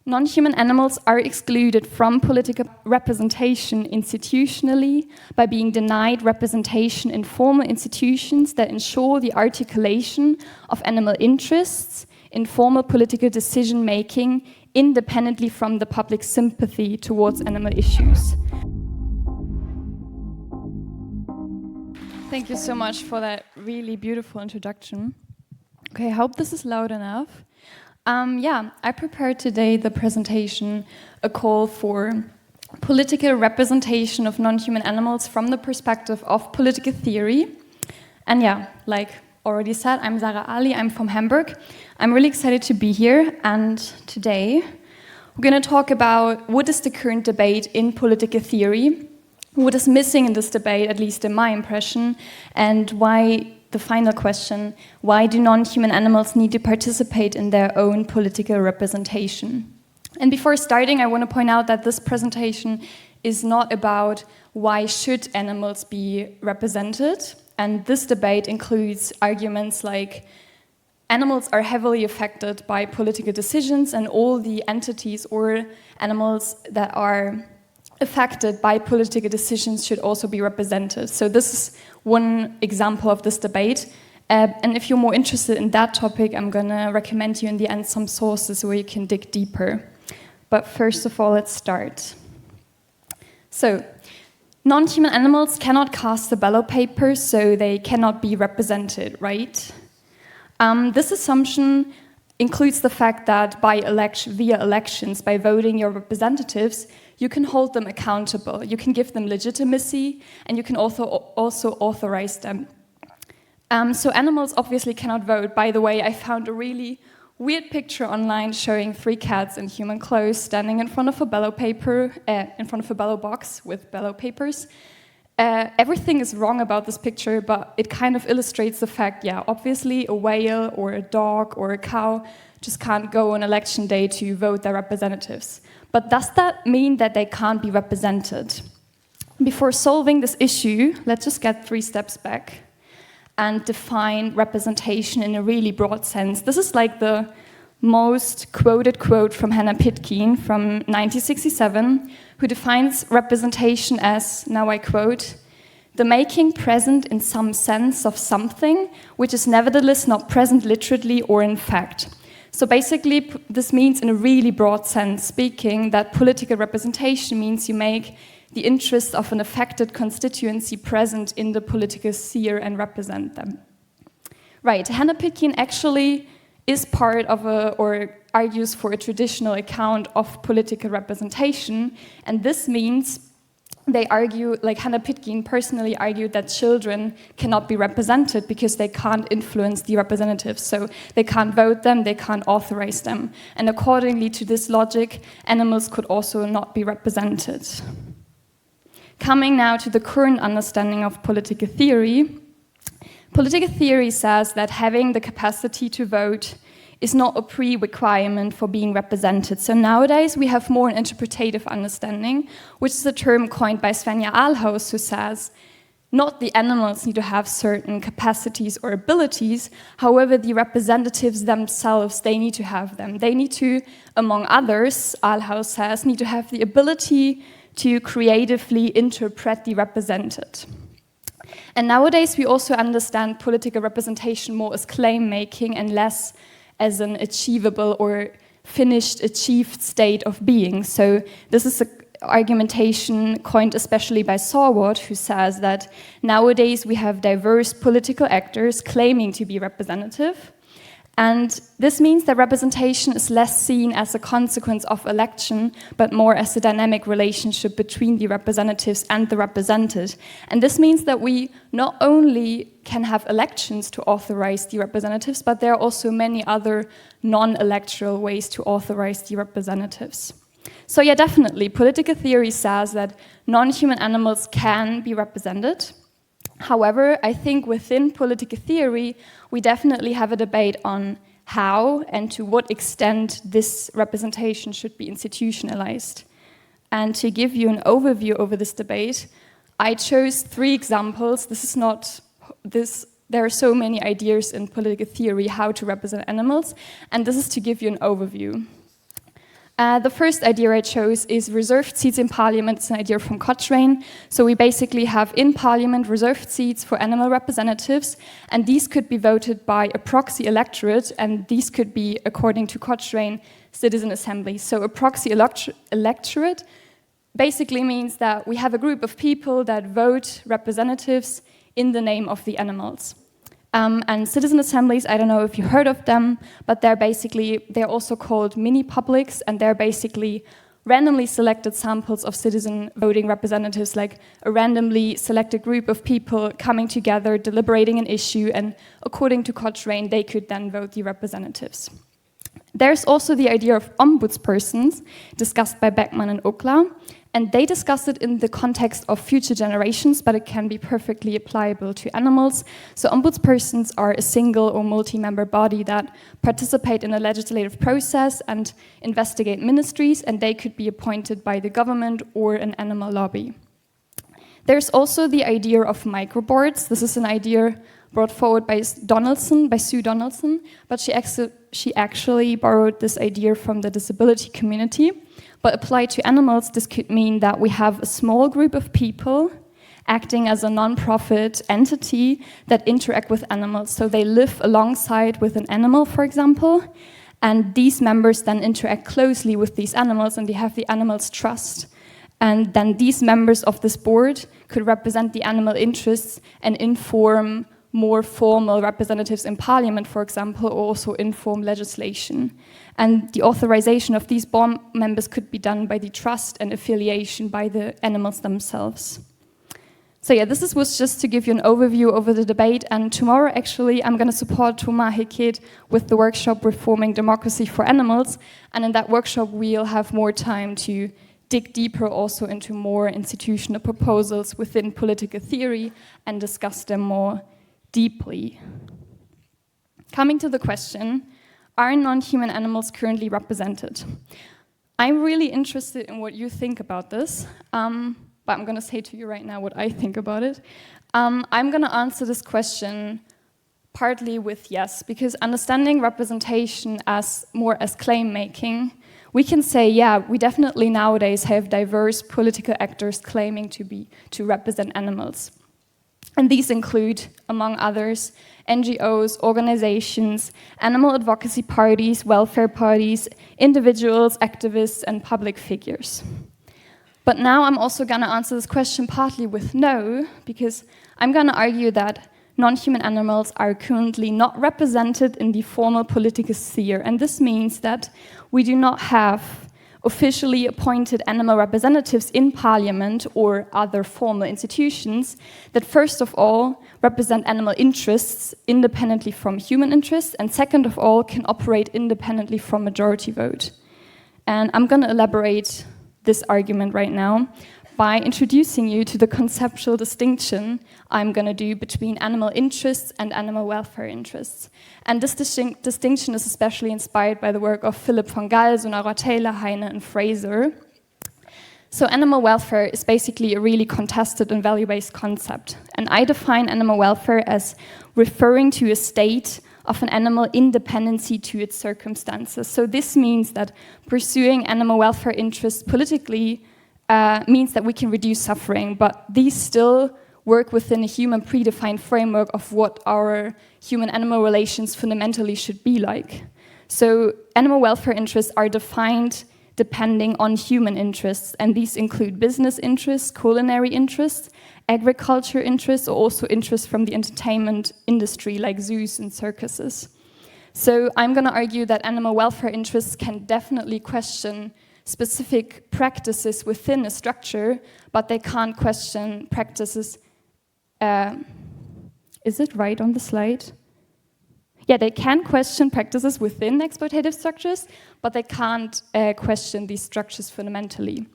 Non-human animals are excluded from political representation institutionally by being denied representation in formal institutions that ensure the articulation of animal interests in formal political decision-making independently from the public sympathy towards animal issues. Thank you so much for that really beautiful introduction. Okay, I hope this is loud enough. I prepared today the presentation, a call for political representation of non-human animals from the perspective of political theory. And like already said, I'm Sara Alli, I'm from Hamburg. I'm really excited to be here, and today we're going to talk about what is the current debate in political theory, what is missing in this debate, at least in my impression, and why the final question, why do non-human animals need to participate in their own political representation? And before starting, I want to point out that this presentation is not about why should animals be represented, and this debate includes arguments like animals are heavily affected by political decisions, and all the entities or animals that are affected by political decisions should also be represented. So this is one example of this debate. And if you're more interested in that topic, I'm going to recommend you in the end some sources where you can dig deeper. But first of all, let's start. So, non-human animals cannot cast the ballot paper, so they cannot be represented, right? This assumption includes the fact that via elections, by voting your representatives, you can hold them accountable, you can give them legitimacy, and you can also authorize them. So animals obviously cannot vote. By the way, I found a really weird picture online showing 3 cats in human clothes standing in front of a ballot paper, in front of a ballot box with ballot papers. Everything is wrong about this picture, but it kind of illustrates the fact, obviously a whale or a dog or a cow just can't go on election day to vote their representatives. But does that mean that they can't be represented? Before solving this issue, let's just get 3 steps back and define representation in a really broad sense. This is like the most quoted quote from Hannah Pitkin from 1967, who defines representation as, now I quote, "the making present in some sense of something which is nevertheless not present literally or in fact." So basically, this means in a really broad sense speaking that political representation means you make the interests of an affected constituency present in the political sphere and represent them. Right, Hannah Pitkin actually is part of or argues for a traditional account of political representation, and this means they argue, like Hannah Pitkin personally argued, that children cannot be represented because they can't influence the representatives. So they can't vote them, they can't authorize them. And accordingly to this logic, animals could also not be represented. Coming now to the current understanding of political theory. Political theory says that having the capacity to vote is not a pre-requirement for being represented. So nowadays we have more an interpretative understanding, which is a term coined by Svenja Alhaus, who says, not the animals need to have certain capacities or abilities, however the representatives themselves, they need to have them. They need to, among others, Alhaus says, need to have the ability to creatively interpret the represented. And nowadays we also understand political representation more as claim-making and less as an achievable or finished, achieved state of being. So this is an argumentation coined especially by Sorward, who says that nowadays we have diverse political actors claiming to be representative, and this means that representation is less seen as a consequence of election, but more as a dynamic relationship between the representatives and the represented. And this means that we not only can have elections to authorize the representatives, but there are also many other non-electoral ways to authorize the representatives. So definitely, political theory says that non-human animals can be represented. However, I think within political theory, we definitely have a debate on how and to what extent this representation should be institutionalized. And to give you an overview over this debate, I chose 3 examples. There are so many ideas in political theory how to represent animals, and this is to give you an overview. The first idea I chose is reserved seats in parliament. It's an idea from Cochrane. So we basically have in parliament reserved seats for animal representatives, and these could be voted by a proxy electorate, and these could be, according to Cochrane, citizen assemblies. So a proxy electorate basically means that we have a group of people that vote representatives in the name of the animals. And citizen assemblies, I don't know if you heard of them, but they're also called mini-publics, and they're basically randomly selected samples of citizen voting representatives, like a randomly selected group of people coming together, deliberating an issue, and according to Cochrane, they could then vote the representatives. There's also the idea of ombudspersons, discussed by Beckmann and Okla, and they discuss it in the context of future generations, but it can be perfectly applicable to animals. So ombudspersons are a single or multi-member body that participate in a legislative process and investigate ministries, and they could be appointed by the government or an animal lobby. There's also the idea of microboards. This is an idea brought forward by Sue Donaldson, but she actually borrowed this idea from the disability community. But applied to animals, this could mean that we have a small group of people acting as a non-profit entity that interact with animals. So they live alongside with an animal, for example, and these members then interact closely with these animals, and they have the animals' trust. And then these members of this board could represent the animal interests and inform more formal representatives in parliament, for example, or also inform legislation. And the authorization of these board members could be done by the trust and affiliation by the animals themselves. So yeah, this was just to give you an overview over the debate, and tomorrow actually I'm going to support Thomas Heked with the workshop Reforming Democracy for Animals, and in that workshop we'll have more time to dig deeper also into more institutional proposals within political theory and discuss them more deeply. Coming to the question, are non-human animals currently represented? I'm really interested in what you think about this, but I'm going to say to you right now what I think about it. I'm going to answer this question partly with yes, because understanding representation as more as claim making, we can say, yeah, we definitely nowadays have diverse political actors claiming to represent animals. And these include, among others, NGOs, organizations, animal advocacy parties, welfare parties, individuals, activists, and public figures. But now I'm also going to answer this question partly with no, because I'm going to argue that non-human animals are currently not represented in the formal political sphere. And this means that we do not have officially appointed animal representatives in parliament or other formal institutions that first of all represent animal interests independently from human interests, and second of all can operate independently from majority vote. And I'm going to elaborate this argument right now by introducing you to the conceptual distinction I'm going to do between animal interests and animal welfare interests. And this distinction is especially inspired by the work of Philip von Gall, Sonara Taylor, Heine, and Fraser. So animal welfare is basically a really contested and value-based concept. And I define animal welfare as referring to a state of an animal independency to its circumstances. So this means that pursuing animal welfare interests politically means that we can reduce suffering, but these still work within a human predefined framework of what our human-animal relations fundamentally should be like. So animal welfare interests are defined depending on human interests, and these include business interests, culinary interests, agriculture interests, or also interests from the entertainment industry like zoos and circuses. So I'm going to argue that animal welfare interests can definitely question specific practices within a structure, but they can't question practices. Is it right on the slide? Yeah, they can question practices within exploitative structures, but they can't question these structures fundamentally.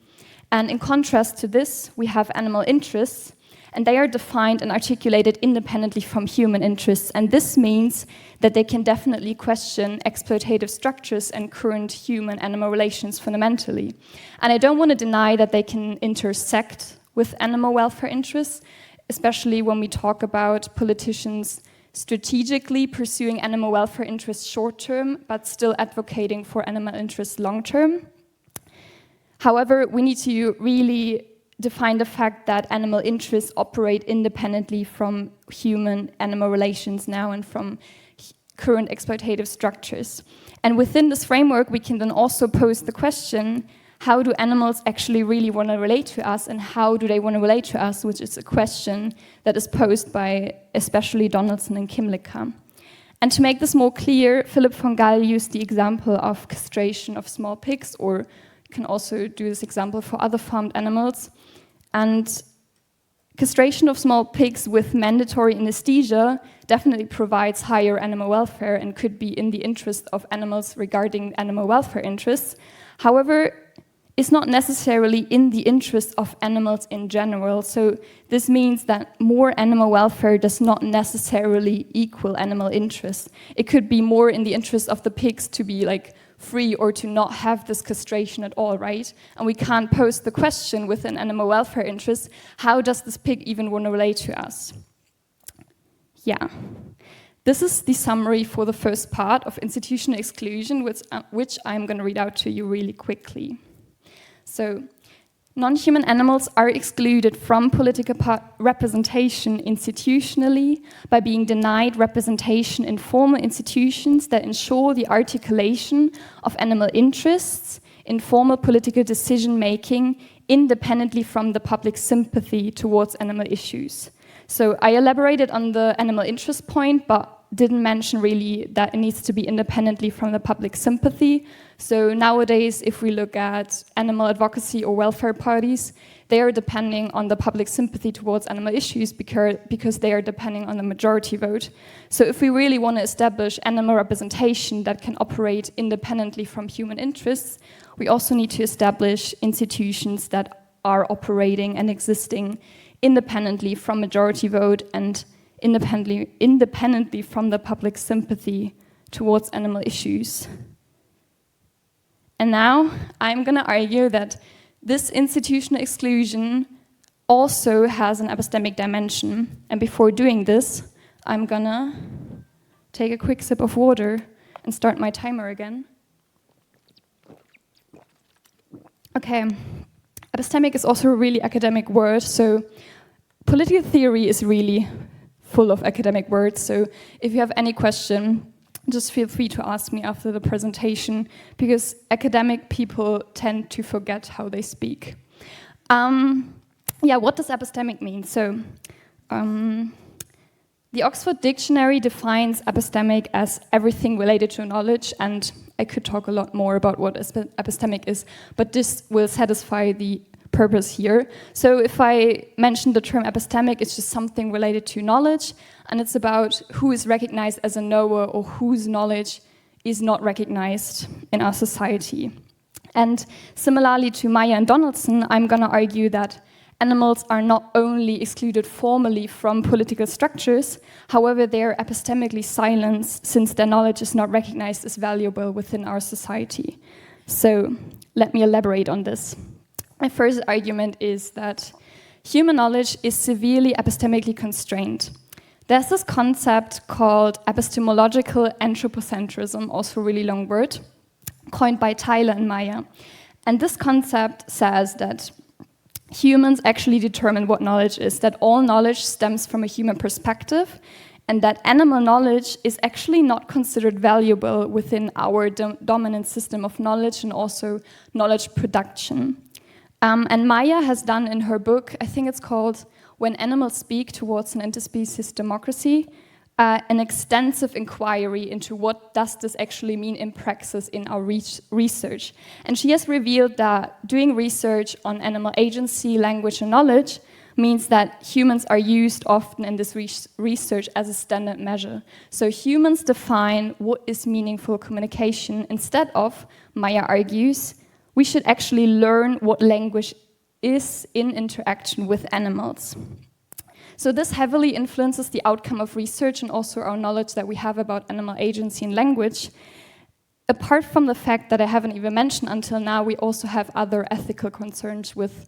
And in contrast to this, we have animal interests, and they are defined and articulated independently from human interests. And this means that they can definitely question exploitative structures and current human-animal relations fundamentally. And I don't want to deny that they can intersect with animal welfare interests, especially when we talk about politicians strategically pursuing animal welfare interests short-term, but still advocating for animal interests long-term. However, we need to really define the fact that animal interests operate independently from human-animal relations now and from current exploitative structures. And within this framework, we can then also pose the question, how do animals actually really want to relate to us, and how do they want to relate to us, which is a question that is posed by especially Donaldson and Kimlicka. And to make this more clear, Philipp von Gall used the example of castration of small pigs, or you can also do this example for other farmed animals. And castration of small pigs with mandatory anesthesia definitely provides higher animal welfare and could be in the interest of animals regarding animal welfare interests. However, it's not necessarily in the interest of animals in general. So this means that more animal welfare does not necessarily equal animal interests. It could be more in the interest of the pigs to be like free or to not have this castration at all, right? And we can't pose the question with an animal welfare interest, how does this pig even want to relate to us? Yeah. This is the summary for the first part of institutional exclusion, which I'm going to read out to you really quickly. So, non-human animals are excluded from political representation institutionally by being denied representation in formal institutions that ensure the articulation of animal interests in formal political decision-making independently from the public sympathy towards animal issues. So I elaborated on the animal interest point, but didn't mention really that it needs to be independently from the public sympathy. So nowadays, if we look at animal advocacy or welfare parties, they are depending on the public sympathy towards animal issues because they are depending on the majority vote. So if we really want to establish animal representation that can operate independently from human interests, we also need to establish institutions that are operating and existing independently from majority vote and independently from the public sympathy towards animal issues. And now I'm going to argue that this institutional exclusion also has an epistemic dimension. And before doing this, I'm going to take a quick sip of water and start my timer again. Okay, epistemic is also a really academic word, so political theory is really full of academic words, so if you have any question, just feel free to ask me after the presentation, because academic people tend to forget how they speak. What does epistemic mean? So, the Oxford Dictionary defines epistemic as everything related to knowledge, and I could talk a lot more about what epistemic is, but this will satisfy the purpose here. So if I mention the term epistemic, it's just something related to knowledge, and it's about who is recognized as a knower or whose knowledge is not recognized in our society. And similarly to Meyer and Donaldson, I'm going to argue that animals are not only excluded formally from political structures, however, they are epistemically silenced since their knowledge is not recognized as valuable within our society. So let me elaborate on this. My first argument is that human knowledge is severely epistemically constrained. There's this concept called epistemological anthropocentrism, also a really long word, coined by Tyler and Meyer. And this concept says that humans actually determine what knowledge is, that all knowledge stems from a human perspective, and that animal knowledge is actually not considered valuable within our dominant system of knowledge and also knowledge production. And Meyer has done in her book, I think it's called When Animals Speak Towards an Interspecies Democracy, an extensive inquiry into what does this actually mean in praxis in our research. And she has revealed that doing research on animal agency, language, and knowledge means that humans are used often in this research as a standard measure. So humans define what is meaningful communication instead of, Meyer argues, we should actually learn what language is in interaction with animals. So this heavily influences the outcome of research and also our knowledge that we have about animal agency and language. Apart from the fact that I haven't even mentioned until now, we also have other ethical concerns with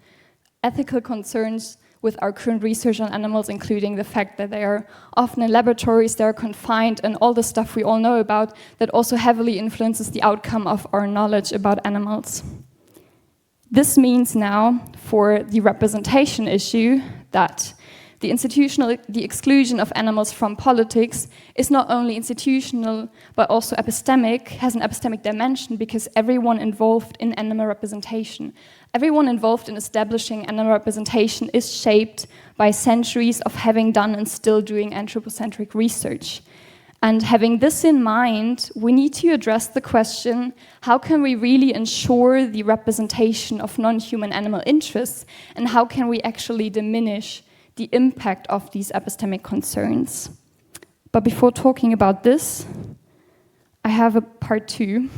our current research on animals, including the fact that they are often in laboratories, they are confined, and all the stuff we all know about that also heavily influences the outcome of our knowledge about animals. This means now for the representation issue that the exclusion of animals from politics is not only institutional, but also epistemic, has an epistemic dimension because everyone involved in animal representation, everyone involved in establishing animal representation is shaped by centuries of having done and still doing anthropocentric research. And having this in mind, we need to address the question, how can we really ensure the representation of non-human animal interests, and how can we actually diminish the impact of these epistemic concerns? But before talking about this, I have a part 2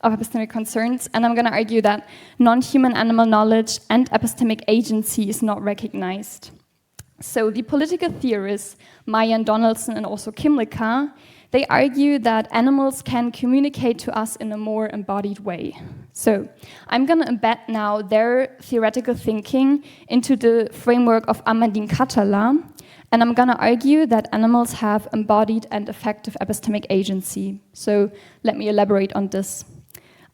of epistemic concerns, and I'm going to argue that non-human animal knowledge and epistemic agency is not recognized. So the political theorists, Maya and Donaldson and also Kimlicka, they argue that animals can communicate to us in a more embodied way. So I'm going to embed now their theoretical thinking into the framework of Ahmadine Katala, and I'm going to argue that animals have embodied and effective epistemic agency. So let me elaborate on this.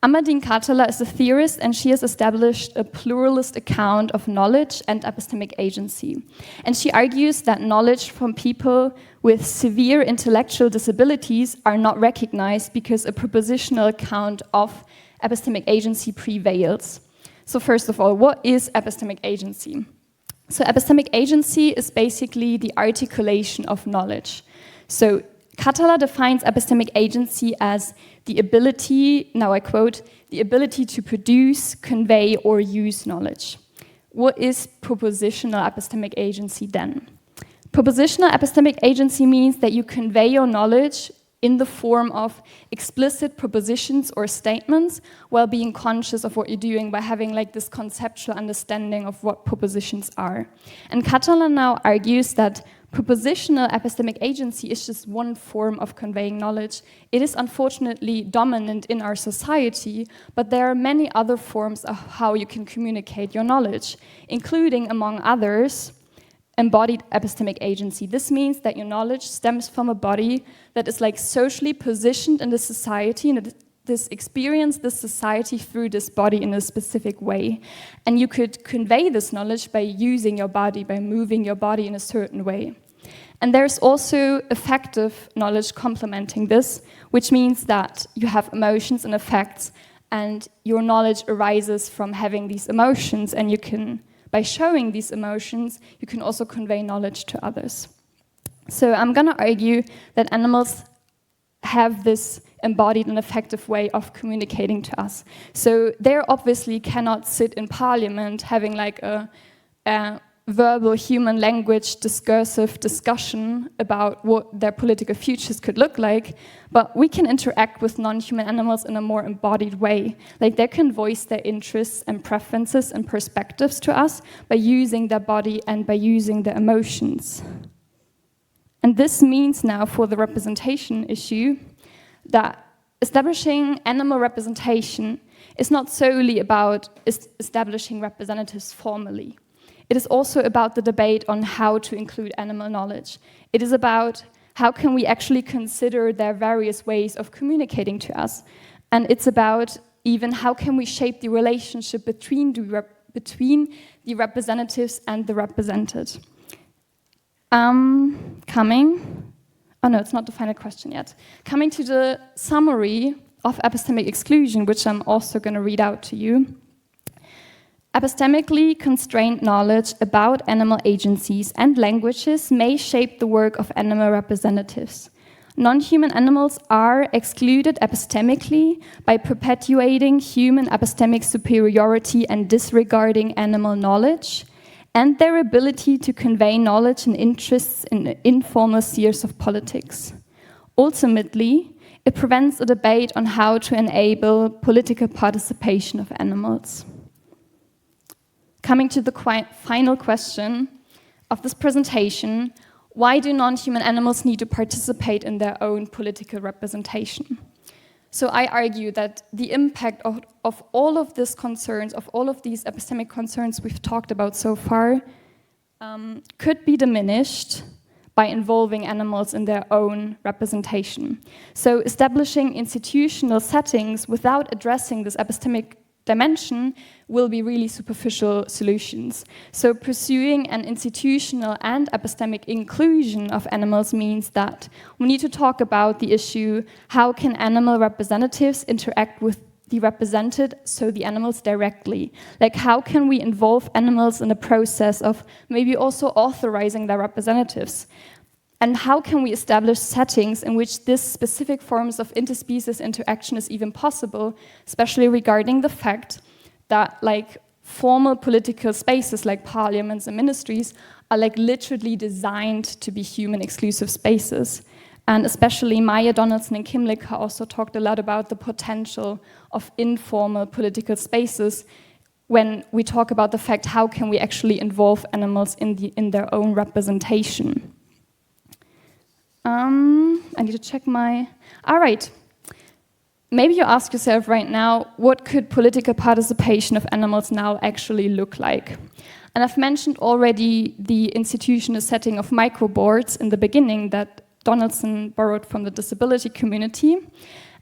Ahmadine Katala is a theorist, and she has established a pluralist account of knowledge and epistemic agency. And she argues that knowledge from people with severe intellectual disabilities are not recognized because a propositional account of epistemic agency prevails. So first of all, what is epistemic agency? So epistemic agency is basically the articulation of knowledge. So Katala defines epistemic agency as the ability, now I quote, the ability to produce, convey, or use knowledge. What is propositional epistemic agency then? Propositional epistemic agency means that you convey your knowledge in the form of explicit propositions or statements while being conscious of what you're doing by having like this conceptual understanding of what propositions are. And Katala now argues that propositional epistemic agency is just one form of conveying knowledge. It is unfortunately dominant in our society, but there are many other forms of how you can communicate your knowledge, including, among others, embodied epistemic agency. This means that your knowledge stems from a body that is like socially positioned in the society, and this experience this society through this body in a specific way. And you could convey this knowledge by using your body, by moving your body in a certain way. And there's also effective knowledge complementing this, which means that you have emotions and effects, and your knowledge arises from having these emotions, and you can, by showing these emotions, you can also convey knowledge to others. So I'm going to argue that animals have this embodied and effective way of communicating to us. So they obviously cannot sit in parliament having like a verbal human language discursive discussion about what their political futures could look like, but we can interact with non-human animals in a more embodied way. Like they can voice their interests and preferences and perspectives to us by using their body and by using their emotions. And this means now for the representation issue that establishing animal representation is not solely about establishing representatives formally. It is also about the debate on how to include animal knowledge. It is about how can we actually consider their various ways of communicating to us. And it's about even how can we shape the relationship between the representatives and the represented. Oh no, it's not the final question yet. Coming to the summary of epistemic exclusion, which I'm also going to read out to you. Epistemically constrained knowledge about animal agencies and languages may shape the work of animal representatives. Non-human animals are excluded epistemically by perpetuating human epistemic superiority and disregarding animal knowledge, and their ability to convey knowledge and interests in the informal spheres of politics. Ultimately, it prevents a debate on how to enable political participation of animals. Coming to the final question of this presentation, why do non-human animals need to participate in their own political representation? So I argue that the impact of all of these concerns, of all of these epistemic concerns we've talked about so far, could be diminished by involving animals in their own representation. So establishing institutional settings without addressing this epistemic dimension will be really superficial solutions. So pursuing an institutional and epistemic inclusion of animals means that we need to talk about the issue, how can animal representatives interact with the represented, so the animals directly? Like, how can we involve animals in the process of maybe also authorizing their representatives? And how can we establish settings in which this specific forms of interspecies interaction is even possible, especially regarding the fact that like formal political spaces like parliaments and ministries are like literally designed to be human exclusive spaces. And especially Maya Donaldson and Kim Licker also talked a lot about the potential of informal political spaces when we talk about the fact how can we actually involve animals in their own representation. I need to check my... All right. Maybe you ask yourself right now, what could political participation of animals now actually look like? And I've mentioned already the institutional setting of microboards in the beginning that Donaldson borrowed from the disability community.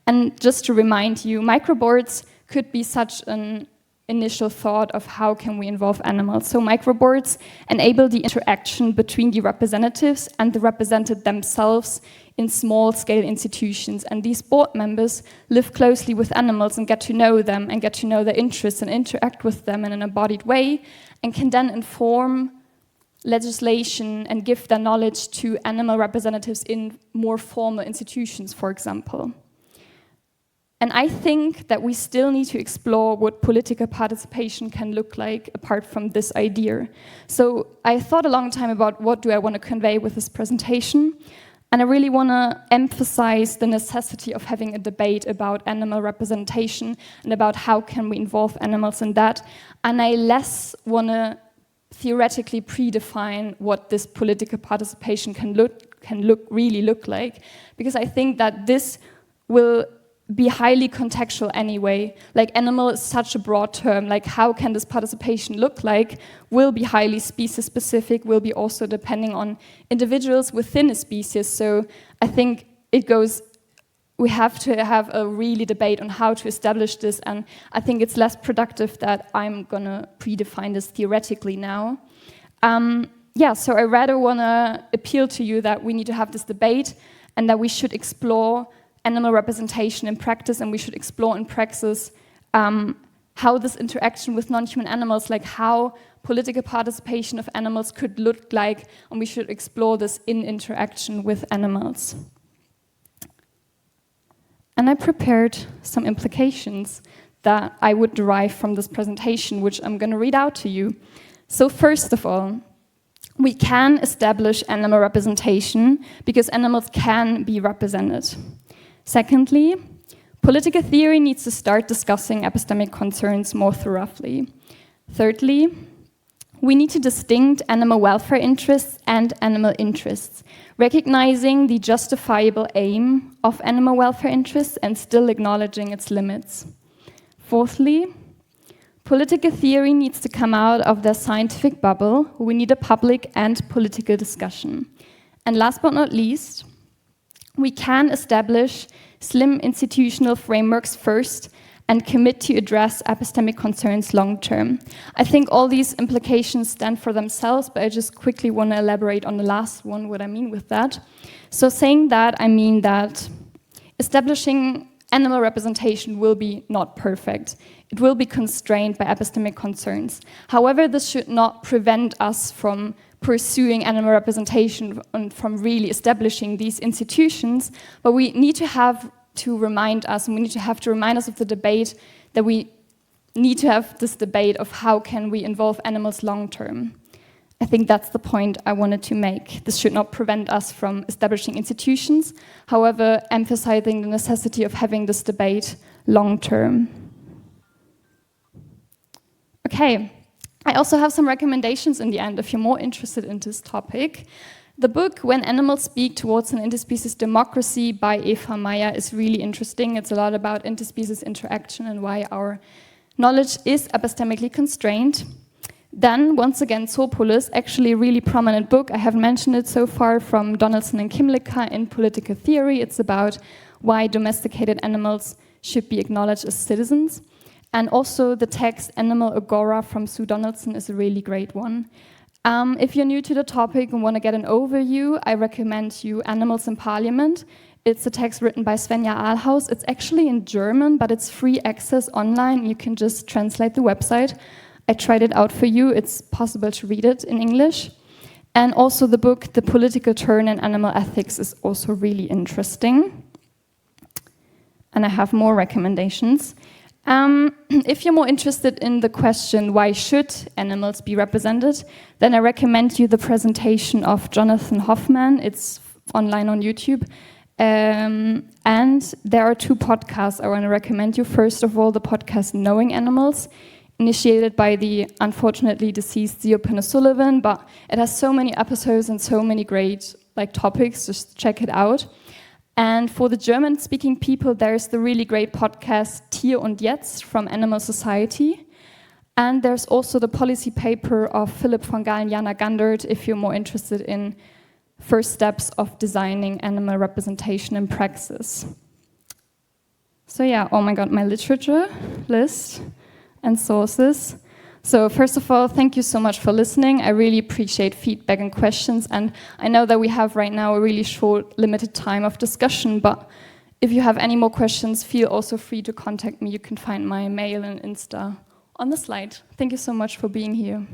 And just to remind you, microboards could be such an initial thought of how can we involve animals. So microboards enable the interaction between the representatives and the represented themselves in small-scale institutions. And these board members live closely with animals and get to know them and get to know their interests and interact with them in an embodied way and can then inform legislation and give their knowledge to animal representatives in more formal institutions, for example. And I think that we still need to explore what political participation can look like apart from this idea. So I thought a long time about what do I want to convey with this presentation. And I really want to emphasize the necessity of having a debate about animal representation and about how can we involve animals in that. And I less want to theoretically predefine what this political participation can really look like, because I think that this will be highly contextual anyway. Like, animal is such a broad term, like how can this participation look like will be highly species specific, will be also depending on individuals within a species. So I think it goes, we have to have a really debate on how to establish this, and I think it's less productive that I'm gonna predefine this theoretically now. So I rather wanna appeal to you that we need to have this debate and that we should explore animal representation in practice, and we should explore in praxis how this interaction with non-human animals, like how political participation of animals could look like, and we should explore this in interaction with animals. And I prepared some implications that I would derive from this presentation, which I'm going to read out to you. So first of all, we can establish animal representation because animals can be represented. Secondly, political theory needs to start discussing epistemic concerns more thoroughly. Thirdly, we need to distinguish animal welfare interests and animal interests, recognizing the justifiable aim of animal welfare interests and still acknowledging its limits. Fourthly, political theory needs to come out of their scientific bubble. We need a public and political discussion. And last but not least, we can establish slim institutional frameworks first and commit to address epistemic concerns long term. I think all these implications stand for themselves, but I just quickly want to elaborate on the last one, what I mean with that. So saying that, I mean that establishing animal representation will be not perfect. It will be constrained by epistemic concerns. However, this should not prevent us from pursuing animal representation and from really establishing these institutions, but we need to have to remind us, and we need to remind us of the debate that we need to have this debate of how can we involve animals long term. I think that's the point I wanted to make. This should not prevent us from establishing institutions, however, emphasizing the necessity of having this debate long term. Okay. I also have some recommendations in the end if you're more interested in this topic. The book, When Animals Speak Towards an Interspecies Democracy by Eva Meyer is really interesting. It's a lot about interspecies interaction and why our knowledge is epistemically constrained. Then, once again, Zoopolis, actually a really prominent book. I haven't mentioned it so far, from Donaldson and Kim Licker in Political Theory. It's about why domesticated animals should be acknowledged as citizens. And also the text Animal Agora from Sue Donaldson is a really great one. If you're new to the topic and want to get an overview, I recommend you Animals in Parliament. It's a text written by Svenja Ahlhaus. It's actually in German, but it's free access online. You can just translate the website. I tried it out for you. It's possible to read it in English. And also the book, The Political Turn in Animal Ethics, is also really interesting. And I have more recommendations. If you're more interested in the question, why should animals be represented, then I recommend you the presentation of Jonathan Hoffman. It's online on YouTube. And there are 2 podcasts I want to recommend you. First of all, the podcast Knowing Animals, initiated by the unfortunately deceased Zio Sullivan, but it has so many episodes and so many great topics. Just check it out. And for the German-speaking people, there's the really great podcast Tier und Jetzt from Animal Society. And there's also the policy paper of Philipp von Gaal and Jana Gandert, if you're more interested in first steps of designing animal representation in praxis. So yeah, oh my God, my literature list and sources. So first of all, thank you so much for listening. I really appreciate feedback and questions. And I know that we have right now a really short, limited time of discussion, but if you have any more questions, feel also free to contact me. You can find my mail and Insta on the slide. Thank you so much for being here.